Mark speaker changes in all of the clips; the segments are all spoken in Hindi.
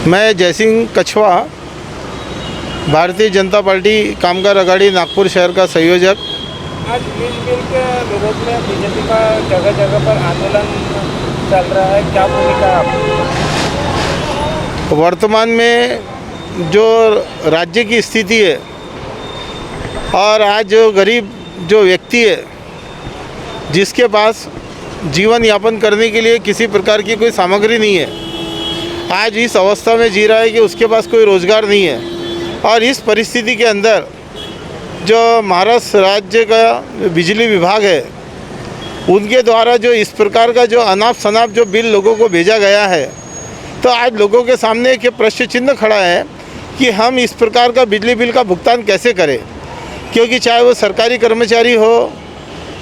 Speaker 1: मैं जयसिंह कछवा, भारतीय जनता पार्टी कामगार आघाड़ी नागपुर शहर का संयोजक।
Speaker 2: आज लीज बिल के विरोध में बीजेपी का जगह जगह पर आंदोलन चल रहा है, क्या भूमिका है आपकी?
Speaker 1: वर्तमान में जो राज्य की स्थिति है और आज जो गरीब जो व्यक्ति है जिसके पास जीवन यापन करने के लिए किसी प्रकार की कोई सामग्री नहीं है, आज इस अवस्था में जी रहा है कि उसके पास कोई रोज़गार नहीं है। और इस परिस्थिति के अंदर जो महाराष्ट्र राज्य का बिजली विभाग है उनके द्वारा जो इस प्रकार का जो अनाप शनाप जो बिल लोगों को भेजा गया है, तो आज लोगों के सामने एक प्रश्न चिन्ह खड़ा है कि हम इस प्रकार का बिजली बिल का भुगतान कैसे करें। क्योंकि चाहे वो सरकारी कर्मचारी हो,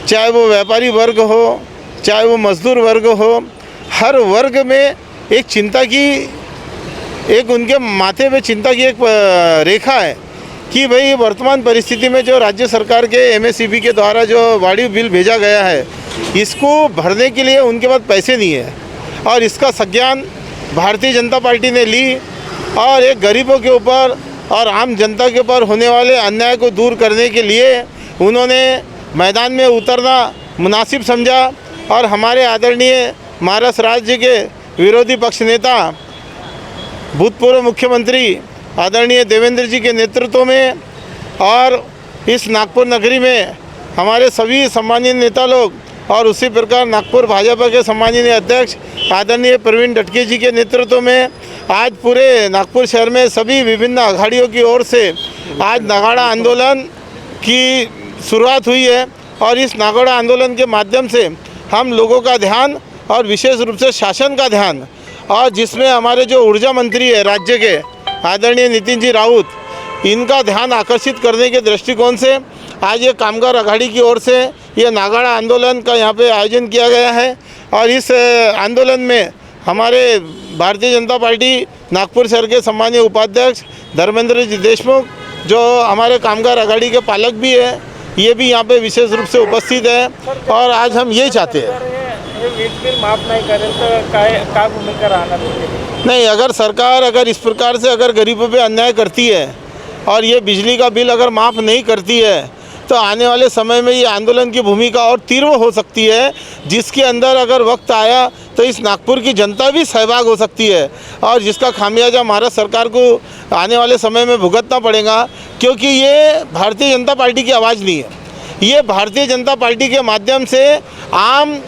Speaker 1: चाहे वो व्यापारी वर्ग हो, चाहे वो मजदूर वर्ग हो, हर वर्ग में एक चिंता की, एक उनके माथे पे चिंता की एक रेखा है कि भाई वर्तमान परिस्थिति में जो राज्य सरकार के एमएसईबी के द्वारा जो वाड़ी बिल भेजा गया है, इसको भरने के लिए उनके पास पैसे नहीं है। और इसका संज्ञान भारतीय जनता पार्टी ने ली और एक गरीबों के ऊपर और आम जनता के ऊपर होने वाले अन्याय को दूर करने के लिए उन्होंने मैदान में उतरना मुनासिब समझा। और हमारे आदरणीय महाराष्ट्र राज्य के विरोधी पक्ष नेता भूतपूर्व मुख्यमंत्री आदरणीय देवेंद्र जी के नेतृत्व में और इस नागपुर नगरी में हमारे सभी सम्मानित नेता लोग और उसी प्रकार नागपुर भाजपा के सम्मानीय अध्यक्ष आदरणीय प्रवीण दटके जी के नेतृत्व में आज पूरे नागपुर शहर में सभी विभिन्न अघाड़ियों की ओर से आज नागाड़ा आंदोलन की शुरुआत हुई है। और इस नागाड़ा आंदोलन के माध्यम से हम लोगों का ध्यान और विशेष रूप से शासन का ध्यान, और जिसमें हमारे जो ऊर्जा मंत्री है राज्य के आदरणीय नितिन जी राउत, इनका ध्यान आकर्षित करने के दृष्टिकोण से आज ये कामगार आघाड़ी की ओर से ये नागाड़ा आंदोलन का यहाँ पे आयोजन किया गया है। और इस आंदोलन में हमारे भारतीय जनता पार्टी नागपुर शहर के सम्मानीय उपाध्यक्ष धर्मेंद्र जी देशमुख, जो हमारे कामगार आघाड़ी के पालक भी है, ये भी यहाँ पे विशेष रूप से उपस्थित है। और आज हम यही चाहते हैं,
Speaker 2: लीज बिल माफ नहीं करें तो क्या भूमिका रहना चाहिए?
Speaker 1: नहीं, अगर सरकार अगर इस प्रकार से अगर गरीबों पे अन्याय करती है और ये बिजली का बिल अगर माफ़ नहीं करती है, तो आने वाले समय में ये आंदोलन की भूमिका और तीव्र हो सकती है, जिसके अंदर अगर वक्त आया तो इस नागपुर की जनता भी सहभाग हो सकती है और जिसका खामियाजा महाराष्ट्र सरकार को आने वाले समय में भुगतना पड़ेगा। क्योंकि ये भारतीय जनता पार्टी की आवाज़ नहीं है, ये भारतीय जनता पार्टी के माध्यम से आम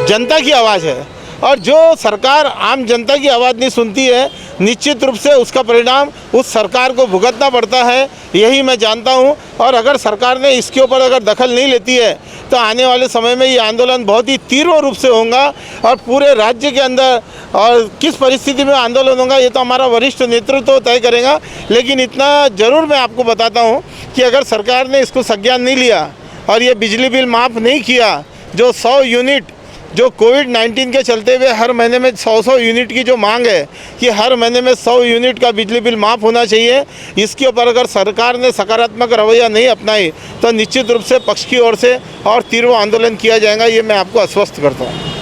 Speaker 1: जनता की आवाज़ है। और जो सरकार आम जनता की आवाज़ नहीं सुनती है, निश्चित रूप से उसका परिणाम उस सरकार को भुगतना पड़ता है, यही मैं जानता हूं। और अगर सरकार ने इसके ऊपर अगर दखल नहीं लेती है तो आने वाले समय में ये आंदोलन बहुत ही तीव्र रूप से होगा और पूरे राज्य के अंदर और किस परिस्थिति में आंदोलन होगा ये तो हमारा वरिष्ठ नेतृत्व तय करेगा। लेकिन इतना ज़रूर मैं आपको बताता हूँ कि अगर सरकार ने इसको संज्ञान नहीं लिया और ये बिजली बिल माफ़ नहीं किया, जो 100 यूनिट जो कोविड-19 के चलते हुए हर महीने में 100 यूनिट की जो मांग है कि हर महीने में 100 यूनिट का बिजली बिल माफ़ होना चाहिए, इसके ऊपर अगर सरकार ने सकारात्मक रवैया नहीं अपनाई तो निश्चित रूप से पक्ष की ओर से और तीव्र आंदोलन किया जाएगा, ये मैं आपको आश्वस्त करता हूँ।